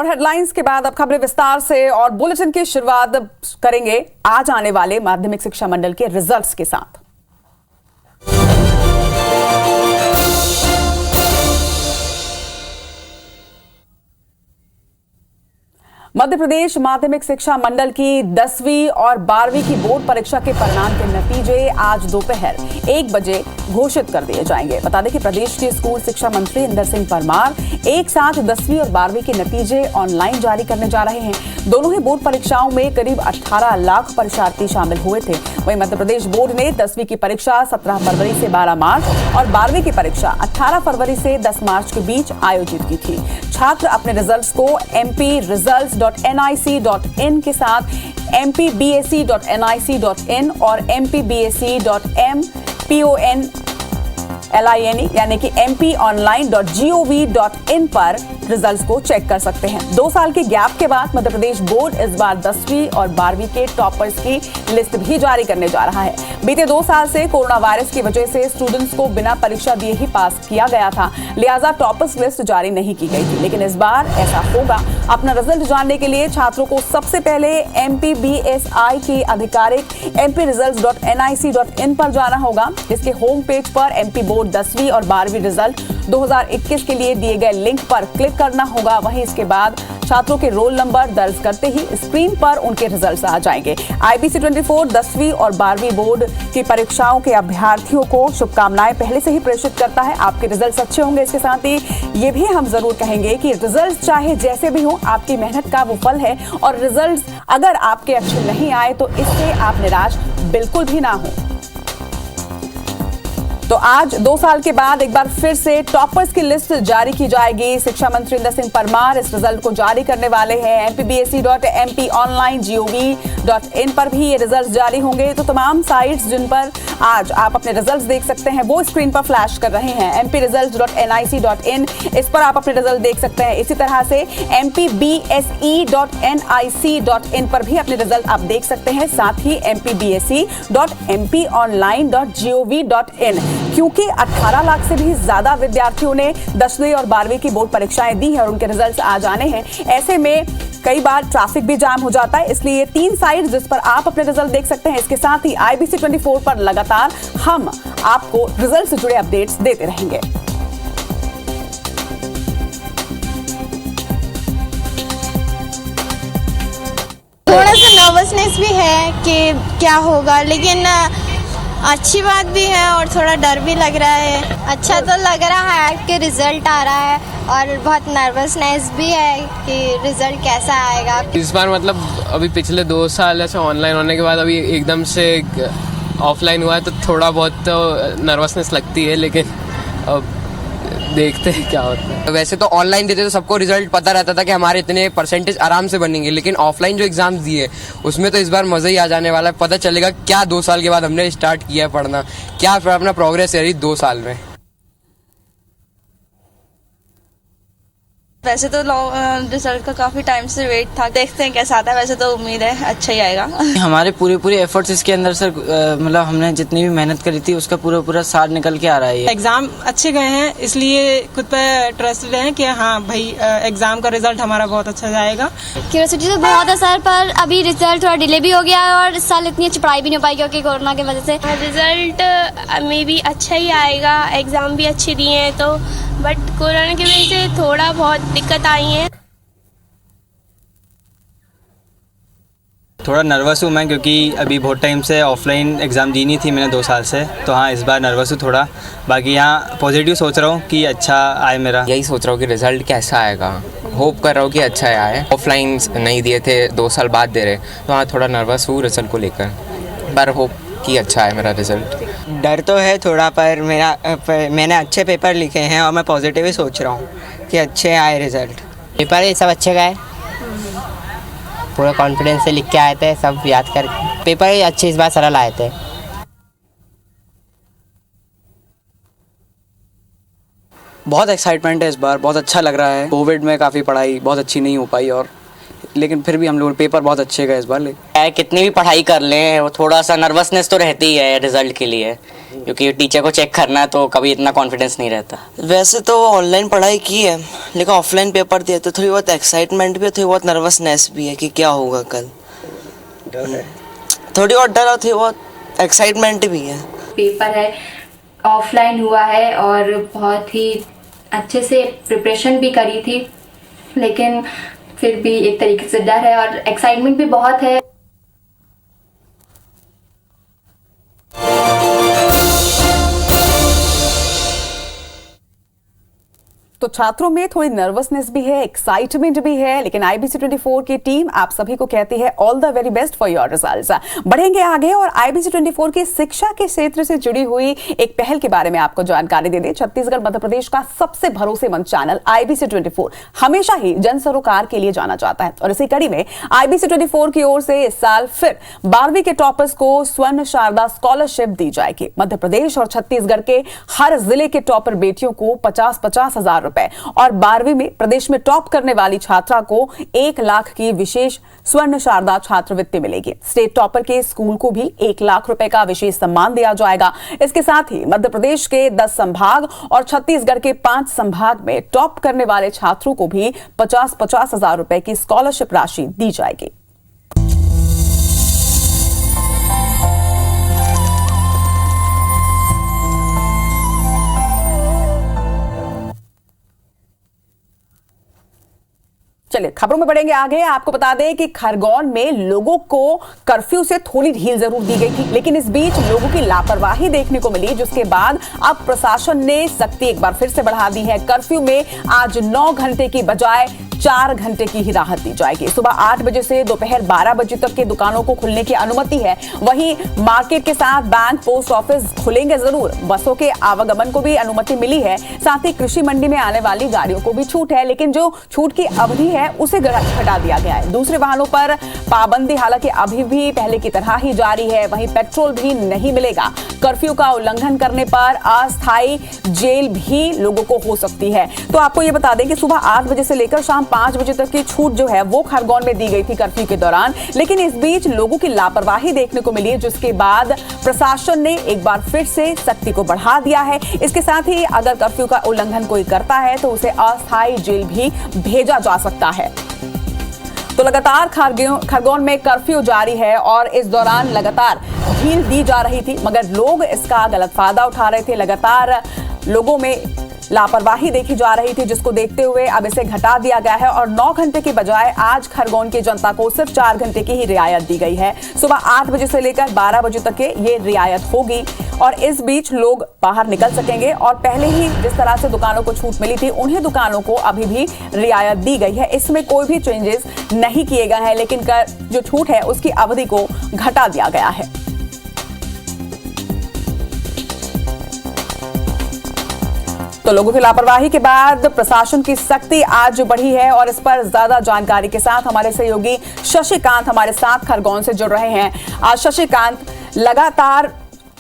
और हेडलाइंस के बाद अब खबरें विस्तार से और बुलेटिन की शुरुआत करेंगे आज आने वाले माध्यमिक शिक्षा मंडल के रिजल्ट्स के साथ। मध्य प्रदेश माध्यमिक शिक्षा मंडल की 10वीं और 12वीं की बोर्ड परीक्षा के परिणाम के नतीजे आज दोपहर 1 बजे घोषित कर दिए जाएंगे। बता दें कि प्रदेश के स्कूल शिक्षा मंत्री इंदर सिंह परमार एक साथ 10वीं और 12वीं के नतीजे ऑनलाइन जारी करने जा रहे हैं। दोनों ही बोर्ड परीक्षाओं में करीब 18 लाख परीक्षार्थी शामिल हुए थे। वहीं मध्य प्रदेश बोर्ड ने 10वीं की परीक्षा 17 फरवरी से 12 मार्च और 12वीं की परीक्षा 18 फरवरी से 10 मार्च के बीच आयोजित की थी। छात्र अपने रिजल्ट्स को mpresults.nic.in के साथ mpbse.nic.in और mpbse.mponline यानी कि mponline.gov.in पर रिजल्ट्स को चेक कर सकते हैं। 2 साल के गैप के बाद मध्य प्रदेश बोर्ड इस बार 10वीं और 12वीं के टॉपर्स की लिस्ट भी जारी करने जा रहा है। बीते 2 साल से कोरोना वायरस की वजह से स्टूडेंट्स को बिना परीक्षा दिए ही पास किया गया था, लिहाजा टॉपर्स लिस्ट जारी नहीं की गई थी, लेकिन इस बार ऐसा होगा। अपना रिजल्ट जानने के लिए छात्रों को सबसे पहले MPBSI की आधिकारिक mpresults.nic.in पर जाना होगा। इसके होम पेज पर MP बोर्ड 10वीं और 12वीं रिजल्ट 2021 के लिए दिए गए लिंक पर क्लिक करना होगा। वहीं इसके बाद छात्रों के रोल नंबर दर्ज करते ही स्क्रीन पर उनके रिजल्ट्स आ जाएंगे। IBC 24 10वीं और 12वीं बोर्ड की परीक्षाओं के अभ्यर्थियों को शुभकामनाएं पहले से ही प्रेषित करता है। आपके रिजल्ट्स अच्छे होंगे। इसके साथ ही ये भी हम जरूर कहेंगे कि रिजल्ट्स चाहे जैसे भी हो, आपकी मेहनत का वो फल है और रिजल्ट्स अगर आपके अच्छे नहीं आए तो इससे आप निराश बिल्कुल भी ना हो। तो आज 2 साल के बाद एक बार फिर से टॉपर्स की लिस्ट जारी की जाएगी। शिक्षा मंत्री इंदर सिंह परमार इस रिजल्ट को जारी करने वाले हैं। mpbse.mponline.gov.in पर भी ये रिजल्ट जारी होंगे। तो तमाम साइट्स जिन पर आज आप अपने रिजल्ट देख सकते हैं वो स्क्रीन पर फ्लैश कर रहे हैं। mpresults.nic.in इस पर आप अपने रिजल्ट देख सकते हैं। इसी तरह से mpbse.nic.in पर भी अपने रिजल्ट आप देख सकते हैं। साथ ही mpbse.mponline.gov.in क्योंकि 18 लाख से भी ज्यादा विद्यार्थियों ने 10वीं और 12वीं की बोर्ड परीक्षाएं दी हैं और उनके रिजल्ट्स आ जाने हैं। ऐसे में कई बार ट्रैफिक भी जाम हो जाता है, इसलिए 3 साइट जिस पर आप अपने रिजल्ट देख सकते हैं। इसके साथ ही IBC 24 पर लगातार हम आपको रिजल्ट से जुड़े अपडेट्स देते रहेंगे। थोड़ा सा नर्वसनेस भी है कि क्या होगा, लेकिन अच्छी बात भी है और थोड़ा डर भी लग रहा है। अच्छा तो लग रहा है कि रिजल्ट आ रहा है और बहुत नर्वसनेस भी है कि रिजल्ट कैसा आएगा। इस बार मतलब अभी पिछले 2 साल ऐसे ऑनलाइन होने के बाद अभी एकदम से ऑफलाइन हुआ है तो थोड़ा बहुत तो नर्वसनेस लगती है, लेकिन अब देखते हैं क्या होता है। वैसे तो ऑनलाइन देते तो सबको रिजल्ट पता रहता था कि हमारे इतने परसेंटेज आराम से बनेंगे, लेकिन ऑफलाइन जो एग्जाम दिए उसमें तो इस बार मज़ा ही आ जाने वाला है। पता चलेगा क्या 2 साल के बाद हमने स्टार्ट किया है पढ़ना, क्या अपना प्रोग्रेस है रही 2 साल में। वैसे तो रिजल्ट का काफी टाइम से वेट था, देखते हैं कैसा आता है। वैसे तो उम्मीद है अच्छा ही आएगा। हमारे पूरे एफर्ट्स इसके अंदर सर, मतलब हमने जितनी भी मेहनत करी थी उसका पूरा सार निकल के आ रहा है। एग्जाम अच्छे गए हैं, इसलिए खुद पे ट्रस्ट है कि हाँ भाई एग्जाम का रिजल्ट हमारा बहुत अच्छा जाएगा। क्यूरियोसिटी तो बहुत है सर, पर अभी रिजल्ट थोड़ा डिले भी हो गया है और इस साल इतनी अच्छी पढ़ाई भी नहीं हो पाई क्योंकि कोरोना की वजह से। रिजल्ट में भी अच्छा ही आएगा, एग्जाम भी अच्छे दिए हैं तो, बट कोरोना की वजह से थोड़ा बहुत दिक्कत आई है। थोड़ा नर्वस हूँ मैं, क्योंकि अभी बहुत टाइम से ऑफलाइन एग्ज़ाम दी नहीं थी मैंने 2 साल से, तो हाँ इस बार नर्वस हूँ थोड़ा। बाकी यहाँ पॉजिटिव सोच रहा हूँ कि अच्छा आए मेरा। यही सोच रहा हूँ कि रिज़ल्ट कैसा आएगा, होप कर रहा हूँ कि अच्छा आए। ऑफलाइन नहीं दिए थे, 2 साल बाद दे रहे, तो हाँ थोड़ा नर्वस हूँ रिज़ल्ट को लेकर, पर होप कि अच्छा है मेरा रिज़ल्ट। डर तो है थोड़ा, पर मैंने अच्छे पेपर लिखे हैं और मैं पॉजिटिव ही सोच रहा हूँ कि अच्छे आए रिजल्ट। पेपर ये सब अच्छे गए, पूरा कॉन्फिडेंस से लिख के आए थे, सब याद कर। पेपर अच्छे इस बार सरल आए थे। बहुत एक्साइटमेंट है इस बार, बहुत अच्छा लग रहा है। कोविड में काफ़ी पढ़ाई बहुत अच्छी नहीं हो पाई, और लेकिन फिर भी हम लोग पेपर बहुत अच्छे गए इस बार। कितनी भी पढ़ाई कर लें वो थोड़ा सा नर्वसनेस तो रहती ही है रिजल्ट के लिए। क्योंकि टीचर को चेक करना तो कभी इतना कॉन्फिडेंस नहीं रहता। वैसे तो ऑनलाइन पढ़ाई की है, लेकिन ऑफलाइन पेपर दिए तो थोड़ी बहुत एक्साइटमेंट भी है, थोड़ी बहुत नर्वसनेस भी है कि क्या होगा कल। थोड़ी बहुत डर और थोड़ी बहुत एक्साइटमेंट भी है। पेपर है, ऑफलाइन हुआ है और बहुत ही अच्छे से प्रिपरेशन भी करी थी, लेकिन फिर भी एक तरीके से डर है और एक्साइटमेंट भी बहुत है। तो छात्रों में थोड़ी नर्वसनेस भी है, एक्साइटमेंट भी है, लेकिन IBC 24 की टीम आप सभी को कहती है all the very best for your results. बढ़ेंगे आगे और IBC 24 की शिक्षा के क्षेत्र से जुड़ी हुई एक पहल के बारे में आपको जानकारी दे दें। छत्तीसगढ़ मध्य प्रदेश का सबसे भरोसेमंद चैनल IBC 24 हमेशा ही जन सरोकार के लिए जाना जाता है और इसी कड़ी में IBC 24 की ओर से इस साल फिर 12वीं के टॉपर्स को स्वर्ण शारदा स्कॉलरशिप दी जाएगी। मध्य प्रदेश और छत्तीसगढ़ के हर जिले के टॉपर बेटियों को 50-50 हजार और 12वीं में प्रदेश में टॉप करने वाली छात्रा को 1 लाख की विशेष स्वर्ण शारदा छात्रवृत्ति मिलेगी। स्टेट टॉपर के स्कूल को भी 1 लाख रुपए का विशेष सम्मान दिया जाएगा। इसके साथ ही मध्य प्रदेश के 10 संभाग और छत्तीसगढ़ के 5 संभाग में टॉप करने वाले छात्रों को भी 50-50 हजार रुपए की स्कॉलरशिप राशि दी जाएगी। चलिए खबरों में बढ़ेंगे आगे। आपको बता दें कि खरगोन में लोगों को कर्फ्यू से थोड़ी ढील जरूर दी गई थी, लेकिन इस बीच लोगों की लापरवाही देखने को मिली, जिसके बाद अब प्रशासन ने सख्ती एक बार फिर से बढ़ा दी है। कर्फ्यू में आज 9 घंटे की बजाय 4 घंटे की ही राहत दी जाएगी। सुबह 8 बजे से दोपहर 12 बजे तक के दुकानों को खुलने की अनुमति है। वहीं मार्केट के साथ बैंक, पोस्ट ऑफिस खुलेंगे जरूर। बसों के आवागमन को भी अनुमति मिली है। साथ ही कृषि मंडी में आने वाली गाड़ियों को भी छूट है, लेकिन जो छूट की अवधि है उसे घटा दिया गया है। दूसरे वाहनों पर पाबंदी हालांकि अभी भी पहले की तरह ही जारी है। वहीं पेट्रोल भी नहीं मिलेगा। कर्फ्यू का उल्लंघन करने पर अस्थायी जेल भी लोगों को हो सकती है। तो आपको ये बता दें कि सुबह 8 बजे से लेकर शाम 5 बजे तक की छूट जो है वो खरगोन में दी गई थी कर्फ्यू के दौरान, लेकिन इस बीच लोगों की लापरवाही देखने को मिली, जिसके बाद प्रशासन ने एक बार फिर से सख्ती को बढ़ा दिया है। इसके साथ ही अगर कर्फ्यू का उल्लंघन कोई करता है तो उसे अस्थायी जेल भी भेजा जा सकता है। तो लगातार खरगोन में कर्फ्यू जारी है और इस दौरान लगातार ढील दी जा रही थी, मगर लोग इसका गलत फायदा उठा रहे थे। लगातार लोगों में लापरवाही देखी जा रही थी, जिसको देखते हुए अब इसे घटा दिया गया है और 9 घंटे की बजाय आज खरगोन की जनता को सिर्फ 4 घंटे की ही रियायत दी गई है। सुबह 8 बजे से लेकर 12 बजे तक ये रियायत होगी और इस बीच लोग बाहर निकल सकेंगे और पहले ही जिस तरह से दुकानों को छूट मिली थी उन्हीं दुकानों को अभी भी रियायत दी गई है। इसमें कोई भी चेंजेस नहीं किए गए हैं, लेकिन जो छूट है उसकी अवधि को घटा दिया गया है। तो लोगों की लापरवाही के बाद प्रशासन की सख्ती आज बढ़ी है और इस पर ज्यादा जानकारी के साथ हमारे सहयोगी शशिकांत हमारे साथ खरगोन से जुड़ रहे हैं। आज शशिकांत, लगातार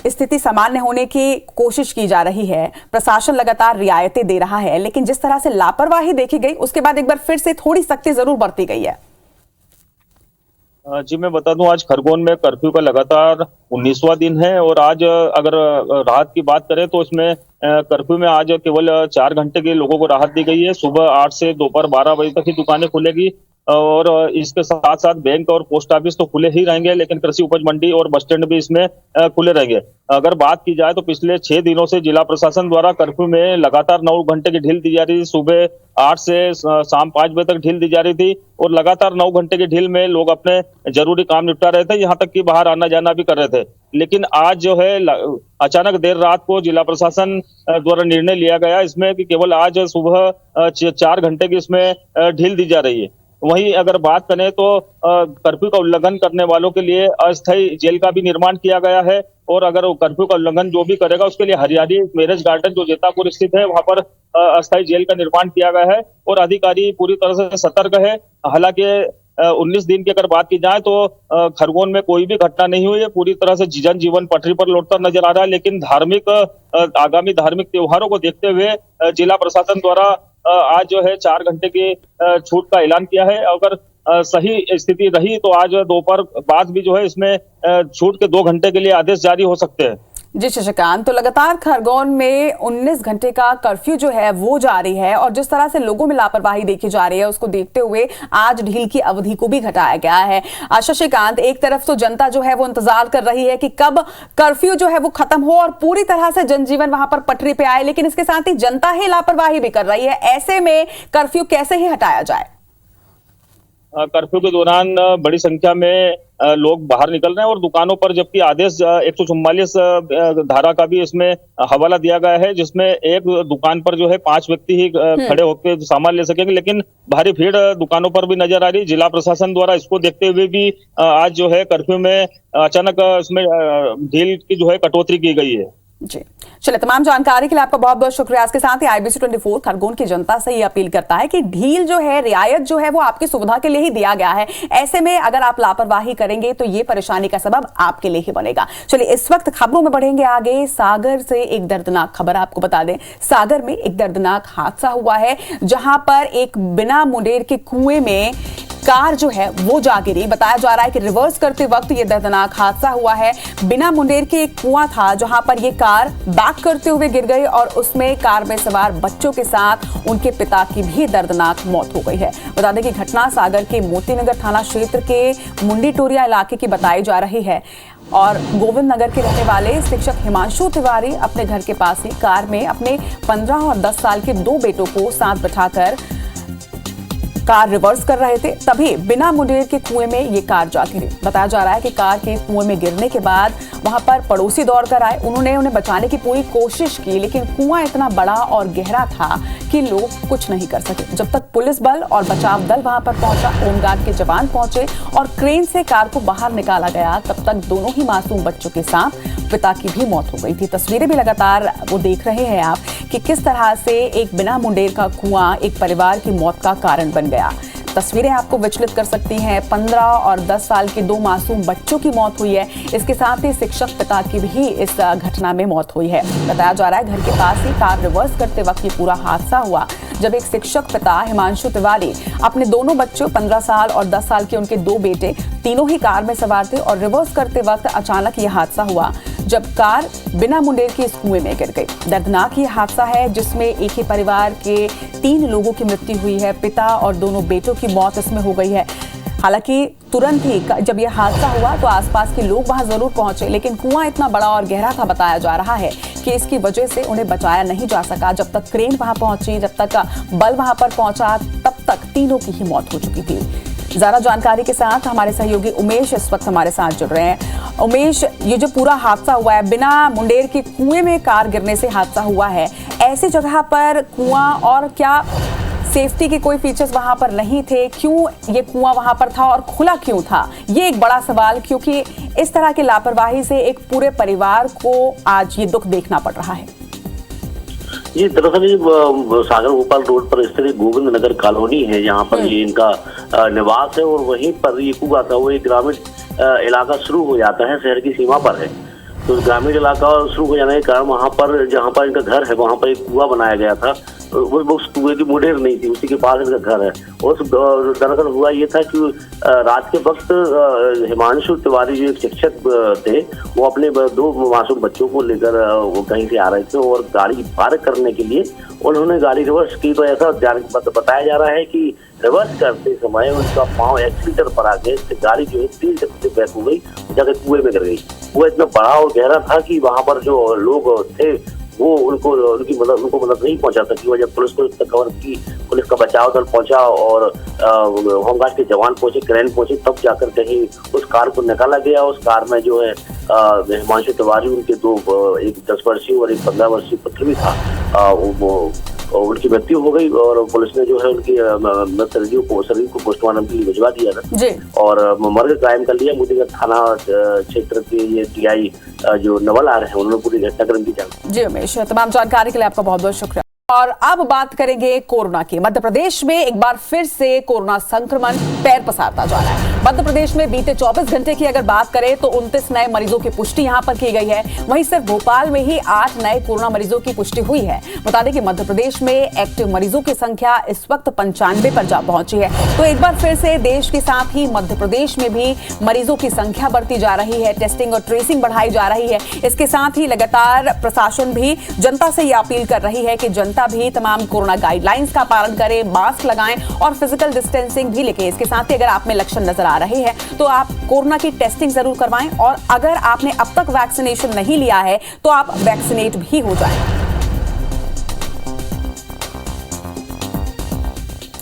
स्थिति सामान्य होने की कोशिश की जा रही है, प्रशासन लगातार रियायतें दे रहा है, लेकिन जिस तरह से लापरवाही देखी गई उसके बाद एक बार फिर से थोड़ी सख्ती जरूर बरती गई है। जी मैं बता दूं, आज खरगोन में कर्फ्यू का लगातार 19वां दिन है और आज अगर राहत की बात करें तो इसमें कर्फ्यू में आज केवल 4 घंटे के लोगों को राहत दी गई है। सुबह 8 से दोपहर 12 बजे तक ही दुकानें खुलेगी और इसके साथ साथ बैंक और पोस्ट ऑफिस तो खुले ही रहेंगे, लेकिन कृषि उपज मंडी और बस स्टैंड भी इसमें खुले रहेंगे। अगर बात की जाए तो पिछले 6 दिनों से जिला प्रशासन द्वारा कर्फ्यू में लगातार 9 घंटे की ढील दी जा रही थी। सुबह 8 से शाम 5 बजे तक ढील दी जा रही थी और लगातार 9 घंटे की ढील में लोग अपने जरूरी काम निपटा रहे थे, यहाँ तक कि बाहर आना जाना भी कर रहे थे। लेकिन आज जो है अचानक देर रात को जिला प्रशासन द्वारा निर्णय लिया गया इसमें कि केवल आज सुबह 4 घंटे की इसमें ढील दी जा रही है। वहीं अगर बात करें तो कर्फ्यू का उल्लंघन करने वालों के लिए अस्थायी जेल का भी निर्माण किया गया है और अगर कर्फ्यू का उल्लंघन जो भी करेगा उसके लिए हरियाली मैरिज गार्डन जो जेतापुर स्थित है वहां पर अस्थायी जेल का निर्माण किया गया है और अधिकारी पूरी तरह से सतर्क है। हालांकि 19 दिन की अगर बात की जाए तो खरगोन में कोई भी घटना नहीं हुई है, पूरी तरह से जनजीवन पटरी पर लौटता नजर आ रहा है। लेकिन आगामी धार्मिक त्योहारों को देखते हुए जिला प्रशासन द्वारा आज जो है 4 घंटे की छूट का ऐलान किया है। अगर सही स्थिति रही तो आज दोपहर बाद भी जो है इसमें छूट के 2 घंटे के लिए आदेश जारी हो सकते हैं। जी शशिकांत, तो लगातार खरगोन में 19 घंटे का कर्फ्यू जो है वो जारी है और जिस तरह से लोगों में लापरवाही देखी जा रही है उसको देखते हुए आज ढील की अवधि को भी घटाया गया है। शशिकांत, एक तरफ तो जनता जो है वो इंतजार कर रही है कि कब कर्फ्यू जो है वो खत्म हो और पूरी तरह से जनजीवन वहां पर पटरी पे आए, लेकिन इसके साथ ही जनता ही लापरवाही भी कर रही है। ऐसे में कर्फ्यू कैसे ही हटाया जाए? कर्फ्यू के दौरान बड़ी संख्या में लोग बाहर निकल रहे हैं और दुकानों पर, जबकि आदेश 144 धारा का भी इसमें हवाला दिया गया है, जिसमें एक दुकान पर जो है 5 व्यक्ति ही खड़े होकर सामान ले सकेंगे, लेकिन भारी भीड़ दुकानों पर भी नजर आ रही। जिला प्रशासन द्वारा इसको देखते हुए भी आज जो है कर्फ्यू में अचानक इसमें ढील की जो है कटौती की गई है। जी चलिए, तमाम जानकारी के लिए आपका बहुत बहुत शुक्रिया। इसके साथ ही IBC 24 खरगोन की जनता से ये अपील करता है कि ढील जो है, रियायत जो है वो आपकी सुविधा के लिए ही दिया गया है। ऐसे में अगर आप लापरवाही करेंगे तो ये परेशानी का सबब आपके लिए ही बनेगा। चलिए, इस वक्त खबरों में बढ़ेंगे आगे। सागर से एक दर्दनाक खबर आपको बता दें। सागर में एक दर्दनाक हादसा हुआ है जहां पर एक बिना मुंडेर के कुएं में कार जो है वो जा गिरी। बताया जा रहा है कि रिवर्स करते वक्त ये दर्दनाक हादसा हुआ है। बिना मुंडेर के एक कुआं था जहां पर ये कार बैक करते हुए गिर गई और उसमें कार में सवार बच्चों के साथ उनके पिता की भी दर्दनाक मौत हो गई है। बता दें कि घटना सागर के मोतीनगर थाना क्षेत्र के मुंडी टोरिया इलाके की बताई जा रही है और गोविंद नगर के रहने वाले शिक्षक हिमांशु तिवारी अपने घर के पास ही कार में अपने 15 और 10 साल के 2 बेटों को साथ बिठाकर कार रिवर्स कर रहे थे, तभी बिना मुंडेर के कुएं में ये कार जा गिरी। बताया जा रहा है कि कार के कुएं में गिरने के बाद वहां पर पड़ोसी दौड़कर आए। उन्होंने उन्हें बचाने की पूरी कोशिश की, लेकिन कुआं इतना बड़ा और गहरा था कि लोग कुछ नहीं कर सके। जब तक पुलिस बल और बचाव दल वहां पर पहुंचा, होमगार्ड के जवान पहुंचे और क्रेन से कार को बाहर निकाला गया, तब तक दोनों ही मासूम बच्चों के साथ पिता की भी मौत हो गई थी। तस्वीरें भी लगातार वो देख रहे हैं आप कि किस तरह से एक बिना मुंडेर का कुआं एक परिवार की मौत का कारण बन गया। तस्वीरें आपको विचलित कर सकती हैं। 15 और 10 साल के 2 मासूम बच्चों की मौत हुई है। इसके साथ ही शिक्षक पिता की भी इस घटना में मौत हुई है। बताया जा रहा है घर के पास ही कार रिवर्स करते वक्त ये पूरा हादसा हुआ जब एक शिक्षक पिता हिमांशु तिवारी अपने दोनों बच्चों 15 साल और 10 साल के उनके 2 बेटे तीनों ही कार में सवार थे और रिवर्स करते वक्त अचानक ये हादसा हुआ जब कार बिना मुंडेर के इस कुएं में गिर गई। दर्दनाक ये हादसा है जिसमें एक ही परिवार के 3 लोगों की मृत्यु हुई है। पिता और दोनों बेटों की मौत इसमें हो गई है। हालांकि तुरंत ही जब यह हादसा हुआ तो आसपास के लोग वहां जरूर पहुंचे, लेकिन कुआं इतना बड़ा और गहरा था, बताया जा रहा है कि इसकी वजह से उन्हें बचाया नहीं जा सका। जब तक क्रेन वहां पहुंची, जब तक बल वहां पर पहुंचा, तब तक तीनों की ही मौत हो चुकी थी। ज्यादा जानकारी के साथ हमारे सहयोगी उमेश इस वक्त हमारे साथ जुड़ रहे हैं। उमेश, ये जो पूरा हादसा हुआ है, बिना मुंडेर के कुएं में कार गिरने से हादसा हुआ है, ऐसी जगह पर कुआं और क्या सेफ्टी के कोई फीचर्स वहां पर नहीं थे? क्यों ये कुआं वहां पर था और खुला क्यों था? ये एक बड़ा सवाल, क्योंकि इस तरह की लापरवाही से एक पूरे परिवार को आज ये दुख देखना पड़ रहा है। ये दरअसल सागर भोपाल रोड पर स्थित गोविंद नगर कॉलोनी है, यहाँ पर ये इनका निवास है और वहीं पर ये कुआं था। वो एक ग्रामीण इलाका शुरू हो जाता है, शहर की सीमा पर है। तो ग्रामीण इलाका शुरू हो जाने के कारण वहाँ पर जहाँ पर इनका घर है वहाँ पर एक कुआं बनाया गया था। उस कुएं की मुंडेर नहीं थी, उसी के पास इनका घर है। और दरअसल हुआ ये था कि रात के वक्त हिमांशु तिवारी जो एक शिक्षक थे, वो अपने 2 मासूम बच्चों को लेकर वो कहीं से आ रहे थे और गाड़ी पार्क करने के लिए उन्होंने गाड़ी रिवर्स की। तो ऐसा बताया जा रहा है कि रिवर्स करते समय उनका पाँव एक्सीटर पर आ गया, गाड़ी जो है 3 से बैक हो गई, जाकर कुएं में गिर गई। वो इतना बड़ा और गहरा था कि वहाँ पर जो लोग थे वो उनकी मदद नहीं पहुंचा सकी। वो जब पुलिस को कवर की, पुलिस का बचाव दल पहुंचा और होमगार्ड के जवान पहुंचे, क्रेन पहुंचे, तब जाकर कहीं उस कार को निकाला गया। उस कार में जो है हिमांशु तिवारी, उनके 2 एक 10 वर्षीय और एक 15 वर्षीय पुत्र भी था, वो उनकी मृत्यु हो गई और पुलिस ने जो है उनकी शरीर को पोस्टमार्टम के लिए भिजवा दिया था और मर्ग कायम कर लिया। मोतीनगर थाना क्षेत्र के ये टीआई जो नवल आ रहे हैं, उन्होंने पूरी घटनाक्रम की जानकारी। जी उमेश, तमाम जानकारी के लिए आपका बहुत बहुत शुक्रिया। और अब बात करेंगे कोरोना की। मध्य प्रदेश में एक बार फिर से कोरोना संक्रमण पैर पसारता जा रहा है। मध्य प्रदेश में बीते 24 घंटे की अगर बात करें तो 29 नए मरीजों की पुष्टि यहां पर की गई है। वहीं सिर्फ भोपाल में ही 8 नए कोरोना मरीजों की पुष्टि हुई है। बता दें कि मध्य प्रदेश में एक्टिव मरीजों की संख्या इस वक्त 95 पर जा पहुंची है। तो एक बार फिर से देश के साथ ही मध्य प्रदेश में भी मरीजों की संख्या बढ़ती जा रही है। टेस्टिंग और ट्रेसिंग बढ़ाई जा रही है। इसके साथ ही लगातार प्रशासन भी जनता से यह अपील कर रही है कि जनता भी तमाम कोरोना गाइडलाइंस का पालन करें, मास्क लगाएं और फिजिकल डिस्टेंसिंग भी लिखें। इसके साथ ही अगर आप में लक्षण नजर आ रहे हैं तो आप कोरोना की टेस्टिंग जरूर करवाएं और अगर आपने अब तक वैक्सीनेशन नहीं लिया है तो आप वैक्सीनेट भी हो जाएं।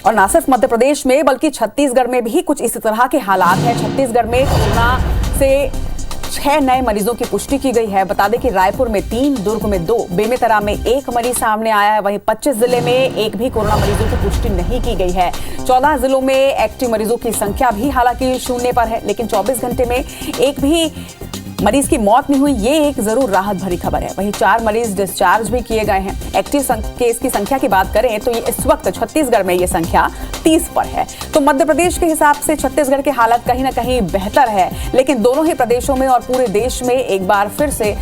और ना सिर्फ मध्य प्रदेश में बल्कि छत्तीसगढ़ में भी कुछ इसी तरह के हालात हैं। छत्तीसगढ़ में कोरोना से 6 नए मरीजों की पुष्टि की गई है। बता दें कि रायपुर में 3, दुर्ग में 2, बेमेतरा में 1 मरीज सामने आया है। वहीं 25 जिले में एक भी कोरोना मरीजों की पुष्टि नहीं की गई है। 14 जिलों में एक्टिव मरीजों की संख्या भी हालांकि 0 पर है, लेकिन 24 घंटे में एक भी मरीज की मौत नहीं हुई। ये एक जरूर राहत भरी खबर है। वहीं 4 मरीज डिस्चार्ज भी किए गए हैं। एक्टिव केस की संख्या की बात करें तो ये इस वक्त छत्तीसगढ़ में ये संख्या 30 पर है। तो मध्य प्रदेश के हिसाब से छत्तीसगढ़ की हालत कहीं ना कहीं बेहतर है, लेकिन दोनों ही प्रदेशों में और पूरे देश में एक बार फिर से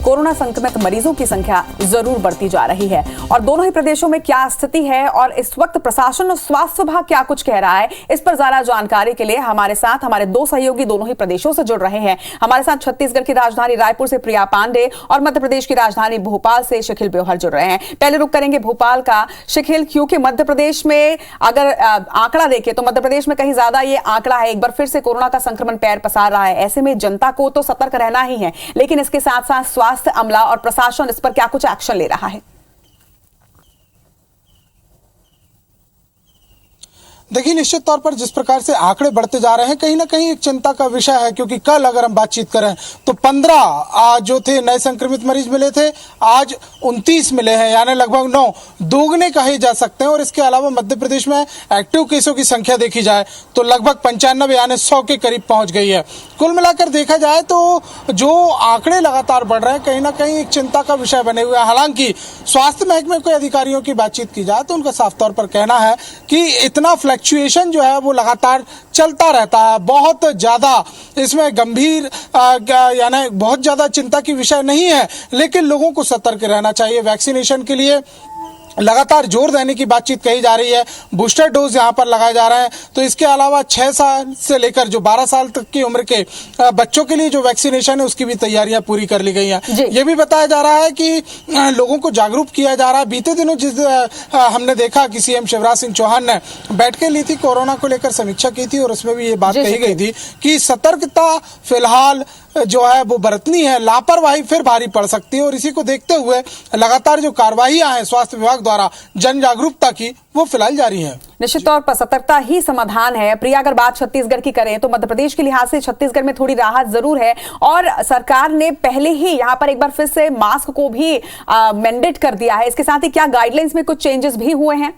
कोरोना संक्रमित मरीजों की संख्या जरूर बढ़ती जा रही है। और दोनों ही प्रदेशों में क्या स्थिति है और इस वक्त प्रशासन और स्वास्थ्य विभाग क्या कुछ कह रहा है, इस पर ज्यादा जानकारी के लिए हमारे साथ हमारे 2 सहयोगी दोनों ही प्रदेशों से जुड़ रहे हैं। हमारे साथ छत्तीसगढ़ की राजधानी रायपुर से प्रिया पांडे और मध्य प्रदेश की राजधानी भोपाल से शिखिल ब्योहर जुड़ रहे हैं। पहले रुक करेंगे भोपाल का। शिखिल, क्योंकि मध्य प्रदेश में अगर आंकड़ा देखें तो मध्य प्रदेश में कहीं ज्यादा ये आंकड़ा है, एक बार फिर से कोरोना का संक्रमण पैर पसार रहा है। ऐसे में जनता को तो सतर्क रहना ही है, लेकिन इसके साथ साथ स्वास्थ्य अमला और प्रशासन इस पर क्या कुछ एक्शन ले रहा है? देखिए, निश्चित तौर पर जिस प्रकार से आंकड़े बढ़ते जा रहे हैं कहीं ना कहीं एक चिंता का विषय है, क्योंकि कल अगर हम बातचीत करें तो 15 जो थे नए संक्रमित मरीज मिले थे, आज 29 मिले हैं, यानी लगभग 9 दोगुने कहे जा सकते हैं। और इसके अलावा मध्य प्रदेश में एक्टिव केसों की संख्या देखी जाए तो लगभग 95 यानी 100 के करीब पहुंच गई है। कुल मिलाकर देखा जाए तो जो आंकड़े लगातार बढ़ रहे हैं कहीं ना कहीं एक चिंता का विषय बने हुए हैं। हालांकि स्वास्थ्य महकमे के अधिकारियों की बातचीत की जाए तो उनका साफ तौर पर कहना है कि इतना फ्लक्चुएशन जो है वो लगातार चलता रहता है। बहुत ज्यादा इसमें गंभीर यानी बहुत ज्यादा चिंता की विषय नहीं है, लेकिन लोगों को सतर्क रहना चाहिए। वैक्सीनेशन के लिए लगातार जोर देने की बातचीत कही जा रही है। बूस्टर डोज यहां पर लगाए जा रहे हैं। तो इसके अलावा 6 साल से लेकर जो 12 साल तक की उम्र के बच्चों के लिए जो वैक्सीनेशन है उसकी भी तैयारियां पूरी कर ली गई हैं। ये भी बताया जा रहा है कि लोगों को जागरूक किया जा रहा है। बीते दिनों जिस हमने देखा कि सीएम शिवराज सिंह चौहान ने बैठकें ली थी, कोरोना को लेकर समीक्षा की थी और उसमें भी ये बात कही गई थी कि सतर्कता फिलहाल जो है वो बरतनी है, लापरवाही फिर भारी पड़ सकती है। और इसी को देखते हुए लगातार जो कार्रवाइयां हैं स्वास्थ्य विभाग द्वारा जन जागरूकता की, वो फिलहाल जारी है। निश्चित तौर पर सतर्कता ही समाधान है। प्रिया, अगर बात छत्तीसगढ़ की करें तो मध्य प्रदेश के लिहाज से छत्तीसगढ़ में थोड़ी राहत जरूर है और सरकार ने पहले ही यहां पर एक बार फिर से मास्क को भी मैंडेट कर दिया है। इसके साथ ही क्या गाइडलाइंस में कुछ चेंजेस भी हुए हैं?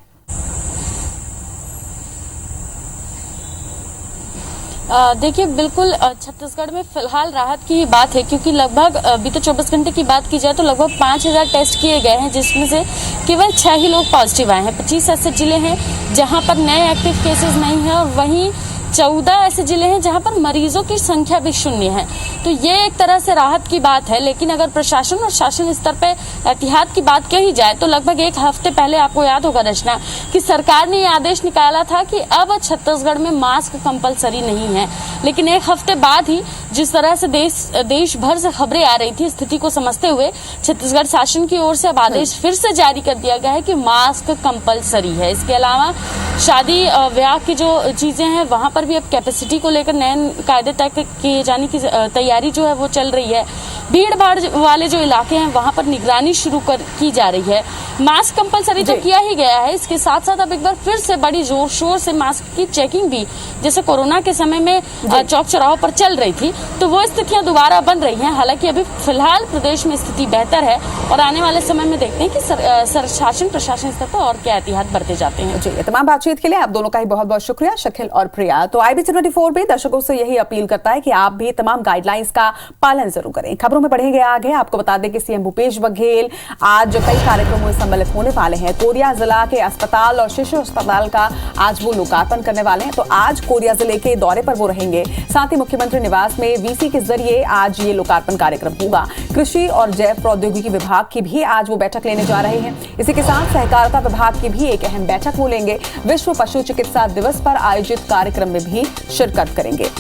देखिए, बिल्कुल छत्तीसगढ़ में फिलहाल राहत की ही बात है, क्योंकि लगभग बीते 24 घंटे की बात की जाए तो लगभग 5000 टेस्ट किए गए हैं, जिसमें से केवल 6 ही लोग पॉजिटिव आए हैं। 25 ऐसे जिले हैं जहां पर नए एक्टिव केसेस नहीं है और वहीं 14 ऐसे जिले हैं जहां पर मरीजों की संख्या भी 0 है। तो ये एक तरह से राहत की बात है। लेकिन अगर प्रशासन और शासन स्तर पे एहतियात की बात कही जाए तो लगभग 1 हफ्ते पहले आपको याद होगा रचना कि सरकार ने ये आदेश निकाला था कि अब छत्तीसगढ़ में मास्क कंपलसरी नहीं है। लेकिन 1 हफ्ते बाद ही जिस तरह से देश भर से खबरें आ रही थी, स्थिति को समझते हुए छत्तीसगढ़ शासन की ओर से अब आदेश फिर से जारी कर दिया गया है कि मास्क कंपलसरी है। इसके अलावा शादी ब्याह की जो चीजें हैं वहां पर भी अब कैपेसिटी को लेकर नए कायदे तय किए जाने की तैयारी जो है वो चल रही है। भीड़ भाड़ वाले जो इलाके हैं वहां पर निगरानी शुरू की जा रही है। मास्क कंपलसरी तो किया ही गया है, इसके साथ साथ अब एक बार फिर से बड़ी जोर शोर से मास्क की चेकिंग भी, जैसे कोरोना के समय में चौक चौराहों पर चल रही थी, तो वो स्थितियां दोबारा बन रही हैं। हालांकि अभी फिलहाल प्रदेश में स्थिति बेहतर है और आने वाले समय में देखते हैं कि शासन प्रशासन स्तर पर और क्या एहतियात बरते जाते हैं। जी, तमाम बातचीत के लिए आप दोनों का ही बहुत बहुत शुक्रिया, शकील और प्रिया। तो IBC 24 भी दर्शकों से यही अपील करता है कि आप भी तमाम गाइडलाइंस का पालन जरूर करें। खबरों खबरों में बढ़ेंगे आगे। आपको बता दें कि सीएम भूपेश बघेल आज कई कार्यक्रमों में सम्मिलित होने वाले हैं। कोरिया जिला के अस्पताल और शिशु अस्पताल का आज वो लोकार्पण करने वाले हैं, तो आज कोरिया जिले के दौरे पर वो रहेंगे। साथ ही मुख्यमंत्री निवास में वीसी के जरिए आज ये लोकार्पण कार्यक्रम होगा। कृषि और जैव प्रौद्योगिकी विभाग की भी आज वो बैठक लेने जा रहे हैं। इसी के साथ सहकारिता विभाग की भी एक अहम बैठक वो लेंगे। विश्व पशु चिकित्सा दिवस पर आयोजित कार्यक्रम में भी शिरकत करेंगे।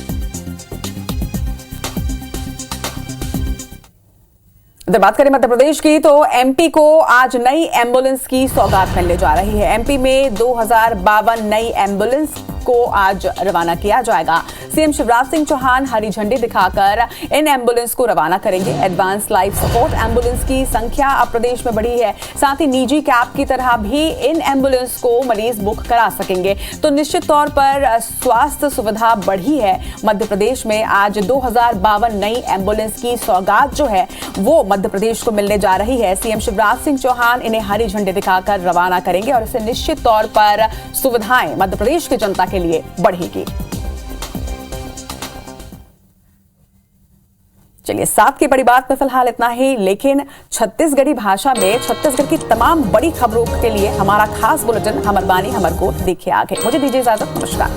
अगर बात करें मध्य प्रदेश की, तो एमपी को आज नई एम्बुलेंस की सौगात मिलने जा रही है। एमपी में 2052 नई एम्बुलेंस को आज रवाना किया जाएगा। सीएम शिवराज सिंह चौहान हरी झंडी दिखाकर इन एम्बुलेंस को रवाना करेंगे। एडवांस लाइफ सपोर्ट एम्बुलेंस की संख्या अब प्रदेश में बढ़ी है। साथ ही निजी कैब की तरह भी इन एम्बुलेंस को मरीज बुक करा सकेंगे, तो निश्चित तौर पर स्वास्थ्य सुविधा बढ़ी है। मध्य प्रदेश में आज 2052 नई एम्बुलेंस की सौगात जो है वो मध्य प्रदेश को मिलने जा रही है। सीएम शिवराज सिंह चौहान इन्हें हरी झंडी दिखाकर रवाना करेंगे और इससे निश्चित तौर पर सुविधाएं मध्य प्रदेश की जनता के लिए बढ़ेगी। चलिए, साथ की बड़ी बात में फिलहाल इतना ही, लेकिन छत्तीसगढ़ी भाषा में छत्तीसगढ़ की तमाम बड़ी खबरों के लिए हमारा खास बुलेटिन हमर बानी हमर गोठ देखिए आगे। मुझे दीजिए इजाजत, नमस्कार।